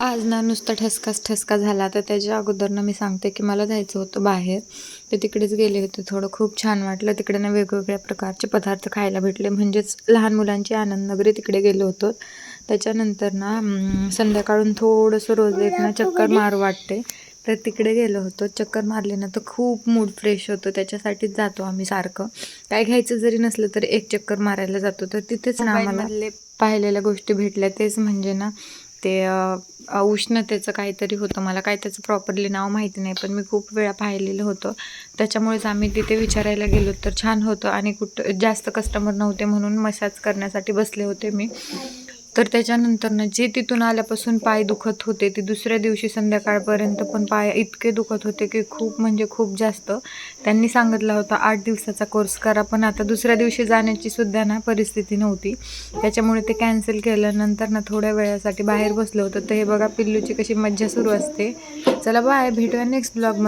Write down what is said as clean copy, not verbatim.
आज ना नुसता ठसकाच ठसका झाला. तर त्याच्या अगोदर ना मी सांगते की मला जायचं होतं बाहेर. तर तिकडेच गेले होते. थोडं खूप छान वाटलं. तिकडे ना वेगवेगळ्या प्रकारचे पदार्थ खायला भेटले. म्हणजेच लहान मुलांची आनंद नगरी तिकडे गेलो होतो. त्याच्यानंतर ना संध्याकाळून थोडंसं रोज एक ना चक्कर मारू वाटते. तर तिकडे गेलो होतो. चक्कर मारली ना तर खूप मूड फ्रेश होतो. त्याच्यासाठीच जातो आम्ही सारखं. काय घ्यायचं जरी नसलं तर एक चक्कर मारायला जातो. तर तिथेच ना आम्हाला पाहिलेल्या गोष्टी भेटल्या. तेच म्हणजे ना ते उष्णतेचं काहीतरी होतं. मला काय त्याचं प्रॉपरली नाव माहिती नाही, पण मी खूप वेळा पाहिलेलं होतं. त्याच्यामुळेच आम्ही तिथे विचारायला गेलो. तर छान होतं आणि कुठं जास्त कस्टमर नव्हते म्हणून मसाज करण्यासाठी बसले होते मी. तर त्याच्यानंतरनं जे तिथून आल्यापासून पाय दुखत होते, ते दुसऱ्या दिवशी संध्याकाळपर्यंत पण पाय इतके दुखत होते की खूप म्हणजे खूप जास्त. त्यांनी सांगितलं होतं 8 दिवसाचा कोर्स करा, पण आता दुसऱ्या दिवशी जाण्याची सुद्धा ना परिस्थिती नव्हती. त्याच्यामुळे ते कॅन्सल केलं. नंतर ना थोड्या वेळासाठी बाहेर बसलो होतो. तर हे बघा पिल्लूची कशी मज्जा सुरू असते. चला बाय, भेटूया नेक्स्ट ब्लॉगमध्ये.